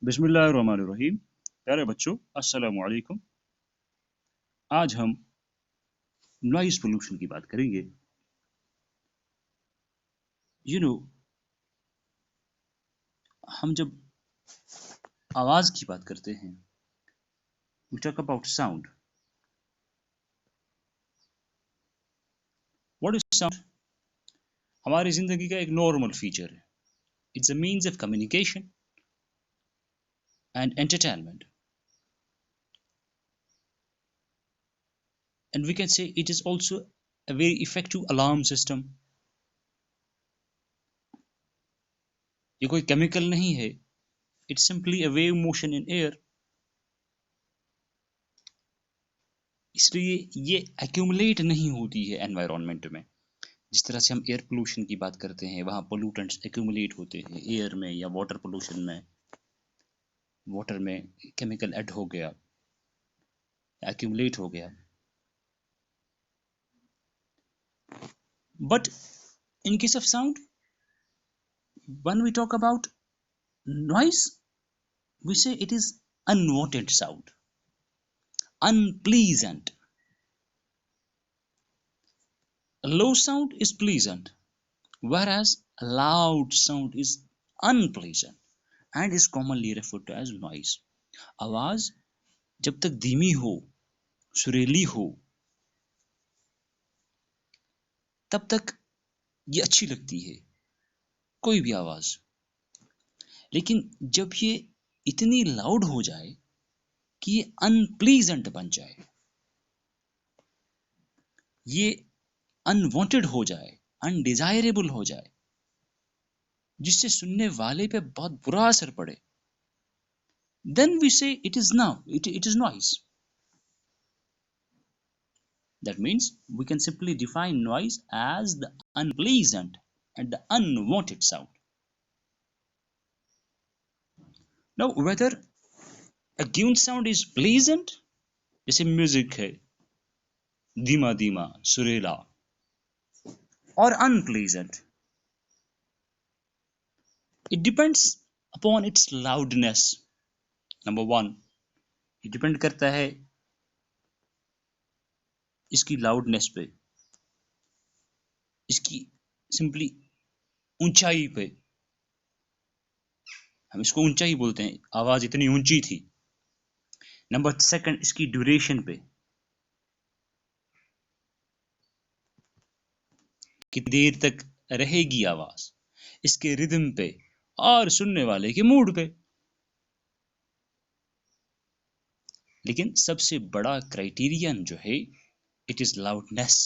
बिस्मिल्लाहिर्रहमानिर्रहीम। प्यारे बच्चों, अस्सलामु अलैकुम। आज हम नॉइज पोल्यूशन की बात करेंगे। यू नो हम जब आवाज की बात करते हैं, we talk about sound. What is sound? हमारी जिंदगी का एक नॉर्मल फीचर है। It's a means of communication and entertainment, and we can say it is also a very effective alarm system. ये कोई केमिकल नहीं है, it's simply a wave motion in air. इसलिए ये एक्यूमुलेट नहीं होती है एनवायरनमेंट में। जिस तरह से हम एयर पोल्यूशन की बात करते हैं, वहाँ पोल्यूटेंट्स एक्यूमुलेट होते हैं एयर में, या वाटर पोल्यूशन में वाटर में केमिकल ऐड हो गया, एक्यूमुलेट हो गया। But in case of sound, when we talk about noise, we say it is unwanted sound, unpleasant. A low sound is pleasant, whereas a loud sound is unpleasant and is commonly referred to as noise. आवाज जब तक धीमी हो, सुरीली हो, तब तक ये अच्छी लगती है, कोई भी आवाज। लेकिन जब ये इतनी लाउड हो जाए कि ये अनप्लीजेंट बन जाए, ये अनवांटेड हो जाए, अनडिजायरेबल हो जाए, जिससे सुनने वाले पे बहुत बुरा असर पड़े, then we say it is noise. That means we can simply define noise as the unpleasant and the unwanted sound. Now whether a given sound is pleasant, जैसे म्यूजिक है, धीमा धीमा सुरीला, or unpleasant, it depends upon its loudness. Number one, it depend करता है इसकी loudness पे, इसकी सिंपली ऊंचाई पे। हम इसको ऊंचाई बोलते हैं, आवाज इतनी ऊंची थी। नंबर सेकंड, इसकी ड्यूरेशन पे, कितनी देर तक रहेगी आवाज, इसके रिदम पे, और सुनने वाले के मूड पे। लेकिन सबसे बड़ा क्राइटेरियन जो है, इट इज लाउडनेस।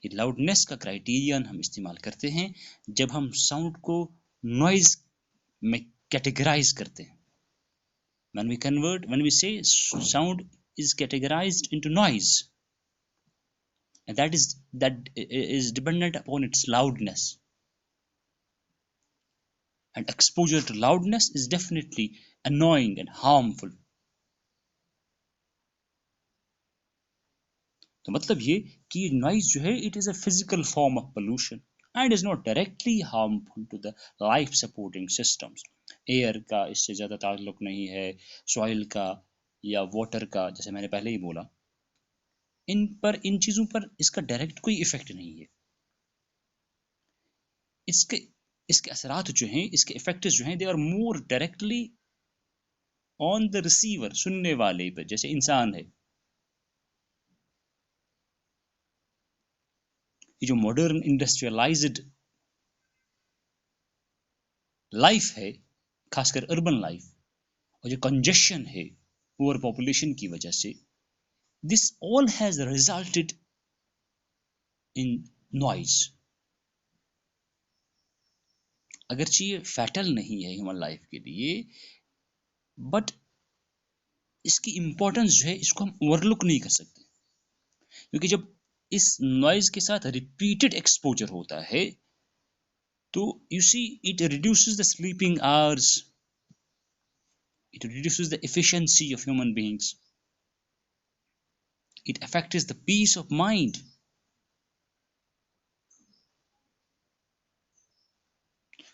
ये लाउडनेस का क्राइटेरियन हम इस्तेमाल करते हैं जब हम साउंड को नॉइज में कैटेगराइज करते हैं। when we say sound is categorized into noise, and that is dependent upon its loudness, and exposure to loudness is definitely annoying and harmful. तो मतलब ये कि नॉइज जो है, it is a physical form of pollution and is not directly harmful to the life supporting systems. Air का इससे ज़्यादा ताल्लुक नहीं है, सॉइल का या वाटर का, जैसे मैंने पहले ही बोला। इन चीज़ों पर इसका डायरेक्ट कोई इफेक्ट नहीं है। इसके इसके असरात जो हैं, इसके इफेक्ट्स जो हैं, they are more directly on the receiver, सुनने वाले पर। जैसे इंसान है, ये जो मॉडर्न इंडस्ट्रियलाइज्ड लाइफ है, खासकर अर्बन लाइफ, और जो कंजेशन है ओवर पॉपुलेशन की वजह से, this all has resulted in noise. अगरचे ये फैटल नहीं है ह्यूमन लाइफ के लिए, बट इसकी इंपॉर्टेंस जो है, इसको हम ओवरलुक नहीं कर सकते। क्योंकि जब इस नॉइज के साथ रिपीटेड एक्सपोजर होता है, तो you see it reduces the sleeping hours, it reduces the efficiency of human beings, it affects the peace of mind.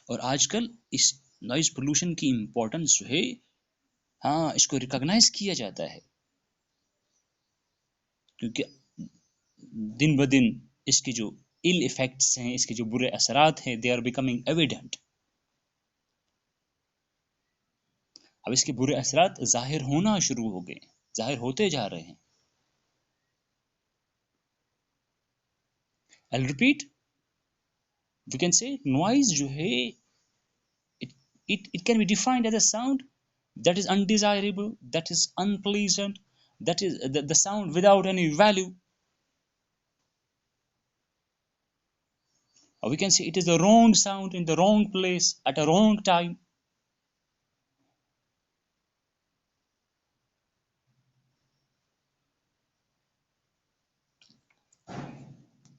और आजकल नॉइज पोल्यूशन की इम्पोर्टेंस जो है, हाँ, इसको रिकॉग्नाइज किया जाता है, क्योंकि दिन ब दिन इसके जो इल इफेक्ट्स हैं, इसके जो बुरे असरात हैं, दे आर बिकमिंग एविडेंट। अब इसके बुरे असरात जाहिर होना शुरू हो गए, जाहिर होते जा रहे हैं। I repeat, we can say noise जो है, it can be defined as a sound that is undesirable, that is unpleasant, that is the sound without any value. Or we can say it is the wrong sound in the wrong place at a wrong time.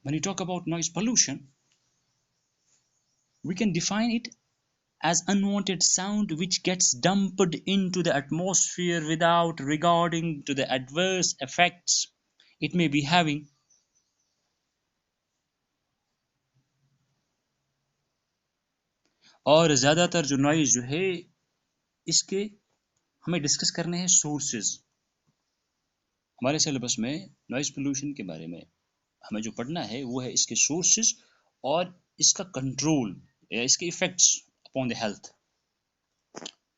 When you talk about noise pollution, we can define it as unwanted sound which gets dumped into the atmosphere without regarding to the adverse effects it may be having. और ज़्यादातर जो noise जो है, इसके हमें discuss करने हैं sources. हमारे सिलेबस में नॉइज़ पोल्यूशन के बारे में हमें जो पढ़ना है वो है इसके सोर्सेज और इसका कंट्रोल या इसके effects upon the health.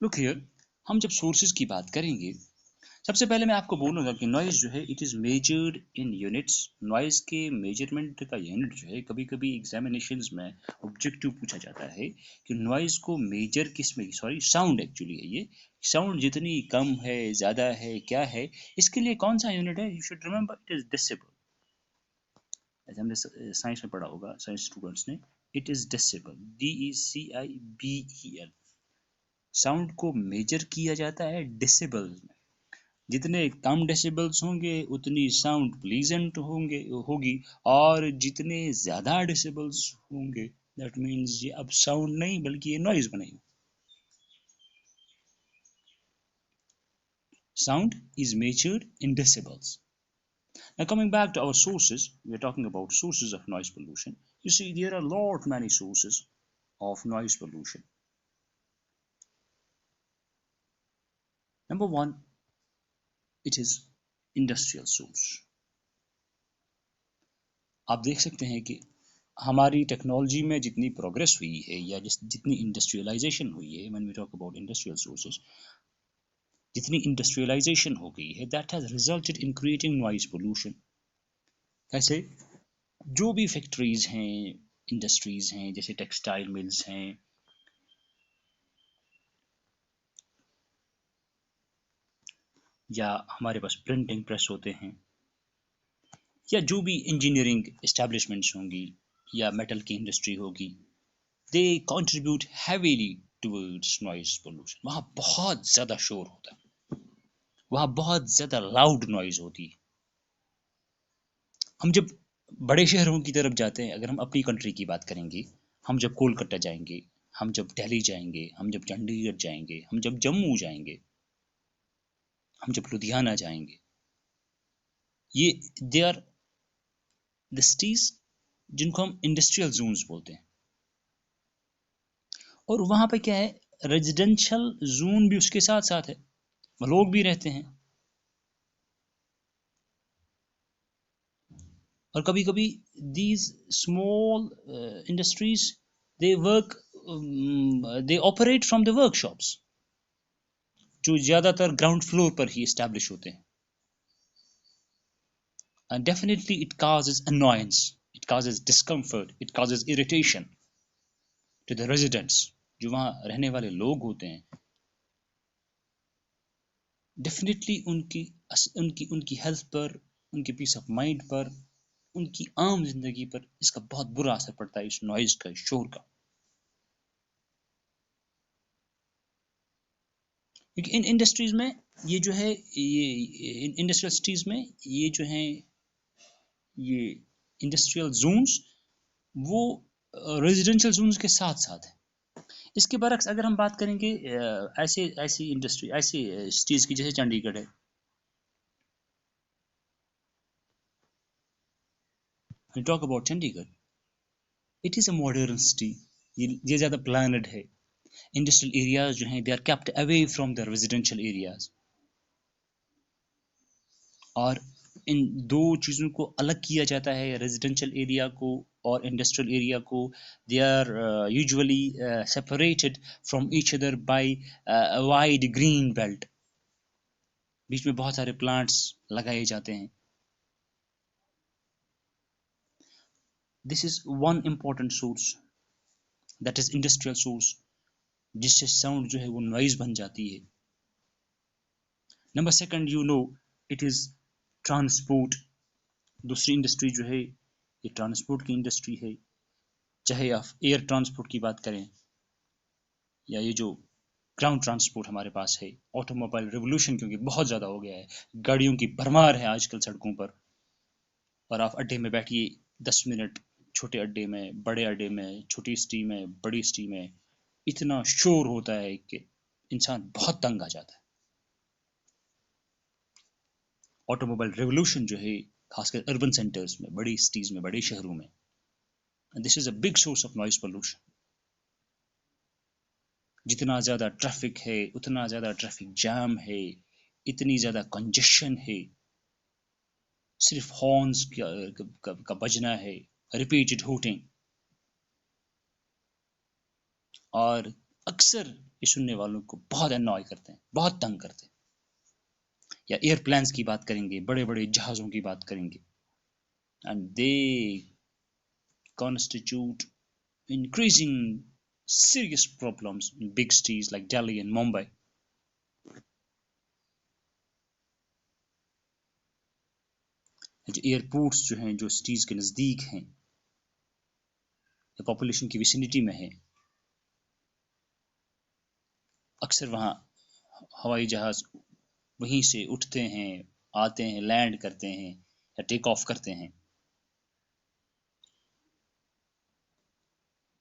Look here, हम जब सोर्सेज की बात करेंगे, सबसे पहले मैं आपको बोलूँगा कि नॉइज़ जो है it is measured in units. Noise के मेजरमेंट का यूनिट जो है, कभी कभी एग्जामिनेशंस में ऑब्जेक्टिव पूछा जाता है कि नॉइज़ को मेजर किस में, सॉरी साउंड एक्चुअली है ये, साउंड जितनी कम है, ज़्यादा है, क्या है, इसके लिए कौन सा यूनिट है। You should remember it is decibel. ऐसे हमने साइंस में पढ़ा होगा, साइंस स्टूडेंट्स ने, it is decibel, DECIBEL। Sound को मेजर किया जाता है डेसिबल में। जितने कम डेसिबल्स होंगे उतनी साउंड प्लीजेंट होगी, और जितने ज़्यादा डेसिबल्स होंगे, दैट मीन्स ये अब साउंड नहीं बल्कि ये नॉइज बनेगी। Sound is measured in decibels. Now coming back to our sources, we are talking about sources of noise pollution. You see, there are many sources of noise pollution. Number one, it is industrial source. आप देख सकते हैं कि हमारी technology में जितनी progress हुई है या जितनी इंडस्ट्रियलाइजेशन हुई है, when we talk about industrial sources, जितनी इंडस्ट्रियलाइजेशन हो गई है, that has resulted in creating noise pollution. कैसे? जो भी फैक्ट्रीज हैं, इंडस्ट्रीज हैं, जैसे टेक्सटाइल मिल्स हैं, या हमारे पास प्रिंटिंग प्रेस होते हैं, या जो भी इंजीनियरिंग एस्टेब्लिशमेंट्स होंगी, या मेटल की इंडस्ट्री होगी, they contribute heavily towards noise pollution. वहाँ बहुत ज़्यादा शोर होता है, वहाँ बहुत ज़्यादा लाउड नॉइज होती है। हम जब बड़े शहरों की तरफ जाते हैं, अगर हम अपनी कंट्री की बात करेंगे, हम जब कोलकाता जाएंगे, हम जब दिल्ली जाएंगे, हम जब चंडीगढ़ जाएंगे, हम जब जम्मू जाएंगे, हम जब लुधियाना जाएंगे, ये दे आर द सिटीज जिनको हम इंडस्ट्रियल जोन्स बोलते हैं। और वहाँ पे क्या है, रेजिडेंशियल जोन भी उसके साथ साथ है, लोग भी रहते हैं। और कभी कभी these small industries, they work, they operate from the workshops, जो ज़्यादातर ग्राउंड फ्लोर पर ही इस्टेब्लिश होते हैं। And definitely it causes annoyance, it causes discomfort, it causes irritation to the residents, जो वहाँ रहने वाले लोग होते हैं। डेफिनेटली उनकी उनकी उनकी हेल्थ पर, उनकी पीस ऑफ माइंड पर, उनकी आम जिंदगी पर इसका बहुत बुरा असर पड़ता है, इस नॉइज का, इस शोर का। क्योंकि इन इंडस्ट्रीज में ये जो है, ये इंडस्ट्रियल सिटीज में ये जो है, ये इंडस्ट्रियल जोन्स, वो रेजिडेंशियल जोन्स के साथ साथ है। इसके बरक्स अगर हम बात करेंगे ऐसे ऐसी इंडस्ट्री, ऐसी सिटीज की जैसे चंडीगढ़ है, when you talk about Chandigarh, it is a modern city, ये ज़्यादा प्लानड है, इंडस्ट्रियल एरियाज जो हैं they are kept away from the residential areas, और इन दो चीज़ों को अलग किया जाता है, रेजिडेंशियल एरिया को और इंडस्ट्रियल एरिया को। They are usually separated from each other by wide green belt, बीच में बहुत सारे प्लांट्स लगाए जाते हैं। This is one important source, that is industrial source, जिससे साउंड जो है वो नॉइज बन जाती है। Number second, you know, it is transport. दूसरी इंडस्ट्री जो है ये ट्रांसपोर्ट की इंडस्ट्री है, चाहे आप एयर ट्रांसपोर्ट की बात करें या ये जो ग्राउंड ट्रांसपोर्ट हमारे पास है। ऑटोमोबाइल रिवोल्यूशन क्योंकि बहुत ज़्यादा हो गया है, गाड़ियों की भरमार है आजकल सड़कों पर, और आप अड्डे में बैठिए 10 मिनट, छोटे अड्डे में, बड़े अड्डे में, छोटी सिटी में, बड़ी सिटी में, इतना शोर होता है कि इंसान बहुत तंग आ जाता है। ऑटोमोबाइल रिवोल्यूशन जो है खासकर अर्बन सेंटर्स में, बड़ी सिटीज़ में, बड़े शहरों में, this is a big source of noise pollution. जितना ज़्यादा ट्रैफिक है, उतना ज़्यादा ट्रैफिक जाम है, इतनी ज़्यादा कंजेशन है, सिर्फ हॉर्न्स का बजना है, रिपीटेड हूटिंग, और अक्सर ये सुनने वालों को बहुत अनॉय करते हैं, बहुत तंग करते हैं। या एयरप्लेन्स की बात करेंगे, बड़े बड़े जहाज़ों की बात करेंगे, and they constitute increasing serious problems in big cities like Delhi and Mumbai. जो एयरपोर्ट्स जो हैं, जो सिटीज़ के नज़दीक हैं या पॉपुलेशन की विसिनिटी में है, अक्सर वहाँ हवाई जहाज़ वहीं से उठते हैं, आते हैं, लैंड करते हैं या टेक ऑफ करते हैं।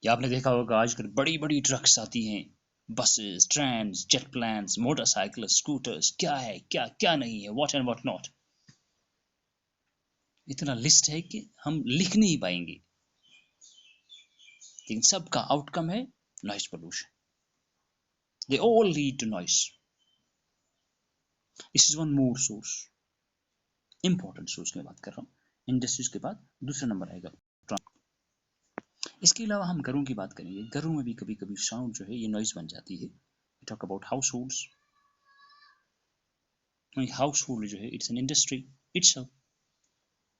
या आपने देखा होगा आजकल बड़ी बड़ी ट्रक्स आती हैं, buses, trains, jet plans, motorcycle, scooters, क्या है, क्या क्या नहीं है, व्हाट एंड व्हाट नॉट। इतना लिस्ट है कि हम लिख नहीं पाएंगे, लेकिन सबका आउटकम है noise pollution. They all lead to noise. This is one more source, important source की बात कर रहा हूँ। इंडस्ट्रीज के बाद दूसरा नंबर आएगा ट्रांसपोर्ट। इसके अलावा हम घरों की बात करेंगे। घरों में भी कभी कभी साउंड जो है ये नॉइज बन जाती है। We talk about households. Household जो है इट्स एन इंडस्ट्री इट्सल्फ।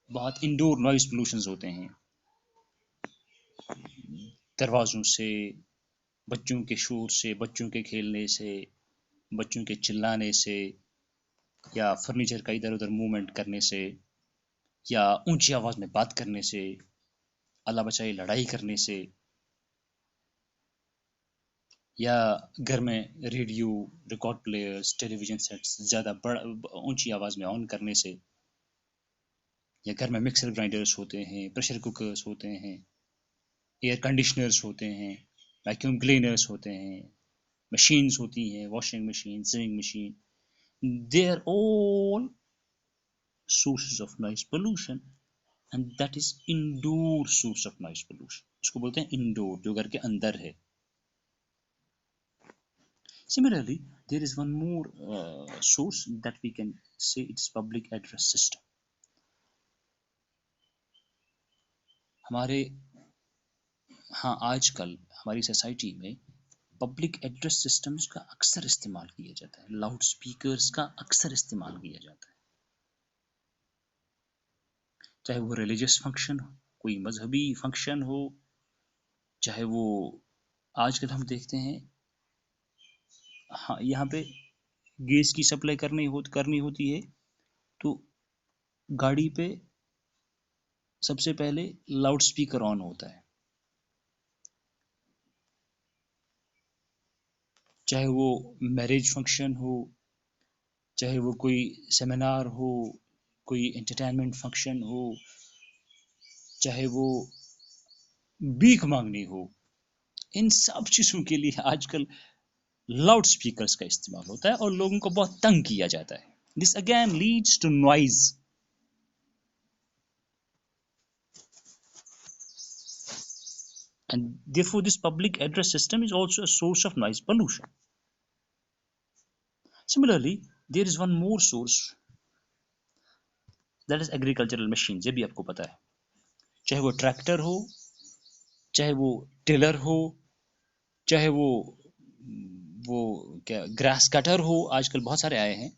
बहुत इंडोर नॉइज पोल्यूशंस होते हैं, दरवाजों से, बच्चों के शोर से, बच्चों के खेलने से, बच्चों के चिल्लाने से, या फर्नीचर का इधर उधर मूवमेंट करने से, या ऊंची आवाज में बात करने से, अल्लाह बचाए लड़ाई करने से, या घर में radio, record players, television sets ज़्यादा बड़ा ऊंची आवाज़ में ऑन करने से, या घर में मिक्सर ग्राइंडर्स होते हैं, प्रेशर कुकर्स होते हैं, एयर कंडीशनर्स होते हैं, वैक्यूम क्लीनर्स होते हैं, मशीन्स होती हैं, washing machine, sewing machine, they are all sources of noise pollution, and that is indoor source of noise pollution. इसको बोलते हैं इंडोर, जो घर के अंदर है। Similarly, there is one more source that we can say it's public address system. हमारे आजकल हमारी सोसाइटी में पब्लिक एड्रेस सिस्टम्स का अक्सर इस्तेमाल किया जाता है, लाउड स्पीकर्स का अक्सर इस्तेमाल किया जाता है, चाहे वो रिलीजियस फंक्शन हो, कोई मजहबी फंक्शन हो, चाहे वो आजकल हम देखते हैं यहाँ पे गैस की सप्लाई करनी होती है, तो गाड़ी पे सबसे पहले लाउड स्पीकर ऑन होता है, चाहे वो मैरिज फंक्शन हो, चाहे वो कोई सेमिनार हो, कोई एंटरटेनमेंट फंक्शन हो, चाहे वो भीख मांगनी हो, इन सब चीज़ों के लिए आजकल लाउड स्पीकर्स का इस्तेमाल होता है और लोगों को बहुत तंग किया जाता है। This again leads to noise. and therefore this public address system is also a source of noise pollution. Similarly, there is one more source, that is agricultural machines. ये भी आपको पता है, चाहे वो ट्रैक्टर हो, चाहे वो टिलर हो, चाहे वो क्या ग्रास कटर हो, आजकल बहुत सारे आए हैं,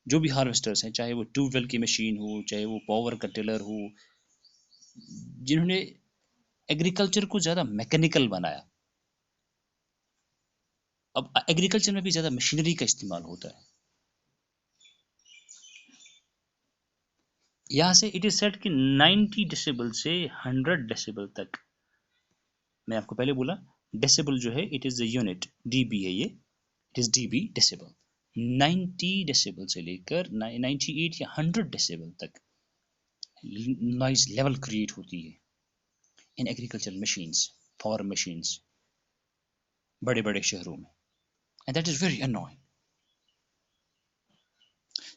जो भी हार्वेस्टर्स हैं, चाहे वो ट्यूबवेल की मशीन हो, चाहे वो पावर का टिलर हो, जिन्होंने एग्रीकल्चर को ज़्यादा मैकेनिकल बनाया। अब एग्रीकल्चर में भी ज़्यादा मशीनरी का इस्तेमाल होता है। यहाँ से इट इज सेट कि 90 डेसिबल से 100 डेसिबल तक, मैं आपको पहले बोला डेसिबल जो है it is the unit, dB है ये, it is dB decibel. 90 decibel से लेकर 98 या 100 डेसिबल तक नॉइज लेवल क्रिएट होती है in agricultural machines, farm machines, बड़े बड़े शहरों में, and that is very annoying.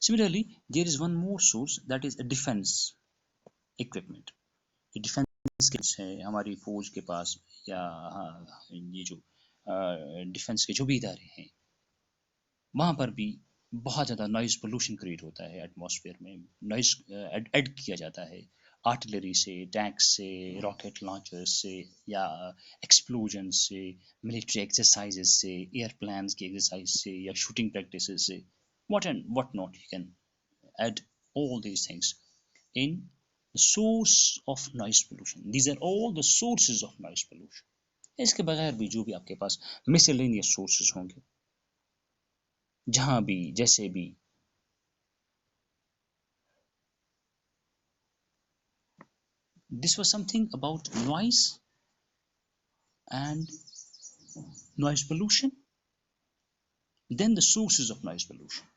Similarly, there is one more source, that is a defense equipment. ये डिफेंस के है हमारी फौज के पास, या हाँ, ये जो डिफेंस के जो भी इदारे हैं, वहाँ पर भी बहुत ज़्यादा नॉइज़ पोल्यूशन क्रिएट होता है एटमॉस्फेयर में। नॉइज़ ऐड किया जाता है आर्टिलरी से, टैंक से, रॉकेट लॉन्चर्स से, या एक्सप्लोजन से, मिलिट्री एक्सरसाइजेज से, एयरप्लेन्स की एक्सरसाइज से, या शूटिंग प्रैक्टिसेस से, what not, you can add all these things in the source of noise pollution. These are all the sources of noise pollution. इसके बगैर भी जो भी आपके पास miscellaneous sources होंगे, जहाँ भी जैसे भी, this was something about noise and noise pollution. Then the sources of noise pollution.